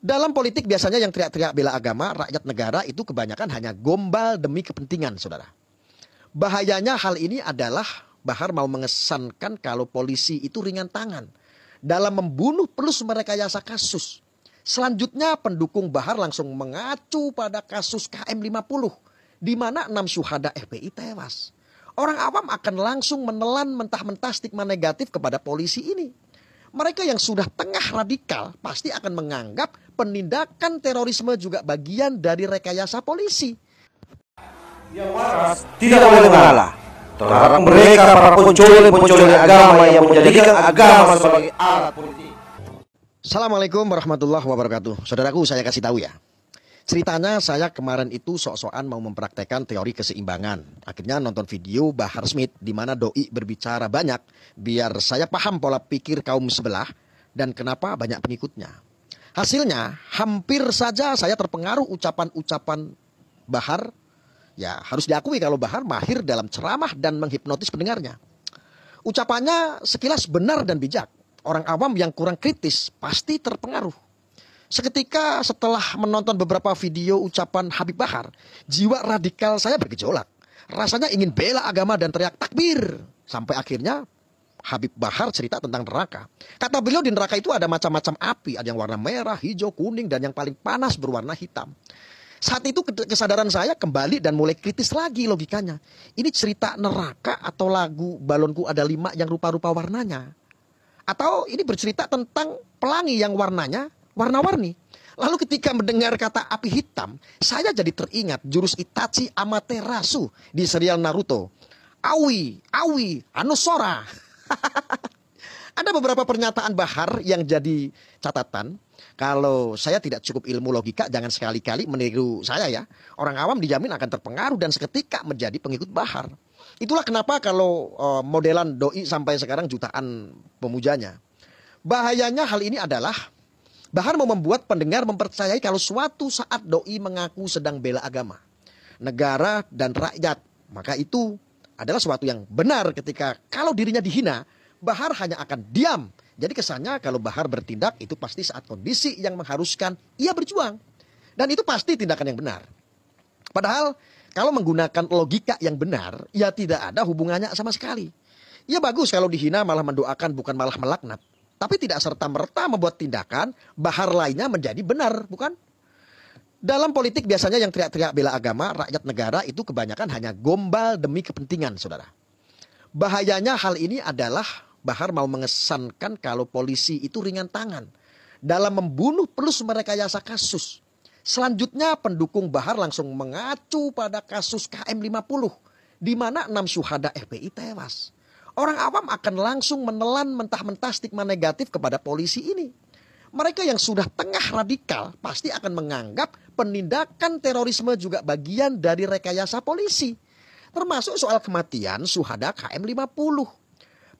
Dalam politik biasanya yang teriak-teriak bela agama, rakyat negara itu kebanyakan hanya gombal demi kepentingan, saudara. Bahayanya hal ini adalah Bahar mau mengesankan kalau polisi itu ringan tangan dalam membunuh plus merekayasa kasus. Selanjutnya pendukung Bahar langsung mengacu pada kasus KM50 di mana 6 syuhada FPI tewas. Orang awam akan langsung menelan mentah-mentah stigma negatif kepada polisi ini. Mereka yang sudah tengah radikal pasti akan menganggap penindakan terorisme juga bagian dari rekayasa polisi. Yang waras tidak boleh mengalah terhadap mereka para pencuri agama yang menjadikan agama sebagai alat politik. Assalamualaikum warahmatullahi wabarakatuh. Saudaraku, saya kasih tahu ya. Ceritanya saya kemarin itu sok-sokan mau mempraktekkan teori keseimbangan. Akhirnya nonton video Bahar Smith di mana doi berbicara banyak biar saya paham pola pikir kaum sebelah dan kenapa banyak pengikutnya. Hasilnya hampir saja saya terpengaruh ucapan-ucapan Bahar. Ya harus diakui kalau Bahar mahir dalam ceramah dan menghipnotis pendengarnya. Ucapannya sekilas benar dan bijak. Orang awam yang kurang kritis pasti terpengaruh. Seketika setelah menonton beberapa video ucapan Habib Bahar, jiwa radikal saya bergejolak. Rasanya ingin bela agama dan teriak takbir. Sampai akhirnya Habib Bahar cerita tentang neraka. Kata beliau di neraka itu ada macam-macam api. Ada yang warna merah, hijau, kuning, dan yang paling panas berwarna hitam. Saat itu kesadaran saya kembali dan mulai kritis lagi logikanya. Ini cerita neraka atau lagu Balonku Ada 5 yang rupa-rupa warnanya? Atau ini bercerita tentang pelangi yang warnanya warna-warni. Lalu ketika mendengar kata api hitam, saya jadi teringat jurus Itachi Amaterasu di serial Naruto. Aoi, Anusora. Ada beberapa pernyataan Bahar yang jadi catatan. Kalau saya tidak cukup ilmu logika, jangan sekali-kali meniru saya ya. Orang awam dijamin akan terpengaruh dan seketika menjadi pengikut Bahar. Itulah kenapa kalau modelan doi sampai sekarang jutaan pemujanya. Bahayanya hal ini adalah Bahar mau membuat pendengar mempercayai kalau suatu saat doi mengaku sedang bela agama, negara dan rakyat. Maka itu adalah suatu yang benar ketika kalau dirinya dihina, Bahar hanya akan diam. Jadi kesannya kalau Bahar bertindak itu pasti saat kondisi yang mengharuskan ia berjuang. Dan itu pasti tindakan yang benar. Padahal kalau menggunakan logika yang benar, ya tidak ada hubungannya sama sekali. Ya bagus kalau dihina malah mendoakan bukan malah melaknat. Tapi tidak serta-merta membuat tindakan Bahar lainnya menjadi benar, bukan? Dalam politik biasanya yang teriak-teriak bela agama, rakyat negara itu kebanyakan hanya gombal demi kepentingan, saudara. Bahayanya hal ini adalah Bahar mau mengesankan kalau polisi itu ringan tangan dalam membunuh plus merekayasa kasus. Selanjutnya pendukung Bahar langsung mengacu pada kasus KM50 di mana 6 syuhada FPI tewas. Orang awam akan langsung menelan mentah-mentah stigma negatif kepada polisi ini. Mereka yang sudah tengah radikal pasti akan menganggap penindakan terorisme juga bagian dari rekayasa polisi. Termasuk soal kematian syuhada KM50.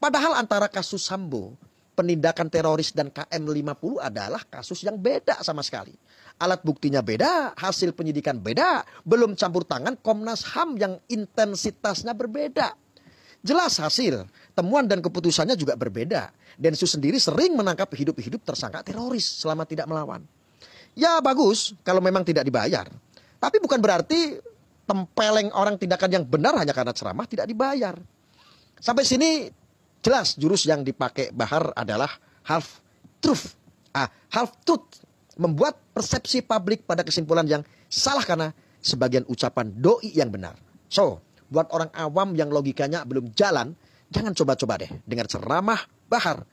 Padahal antara kasus Sambo, penindakan teroris dan KM50 adalah kasus yang beda sama sekali. Alat buktinya beda, hasil penyidikan beda, belum campur tangan Komnas HAM yang intensitasnya berbeda. Jelas hasil, temuan dan keputusannya juga berbeda. Densus sendiri sering menangkap hidup-hidup tersangka teroris selama tidak melawan. Ya bagus kalau memang tidak dibayar. Tapi bukan berarti tempeleng orang tindakan yang benar hanya karena ceramah tidak dibayar. Sampai sini jelas jurus yang dipakai Bahar adalah half truth. Half truth membuat persepsi publik pada kesimpulan yang salah karena sebagian ucapan doi yang benar. So, buat orang awam yang logikanya belum jalan, jangan coba-coba deh dengar ceramah Bahar.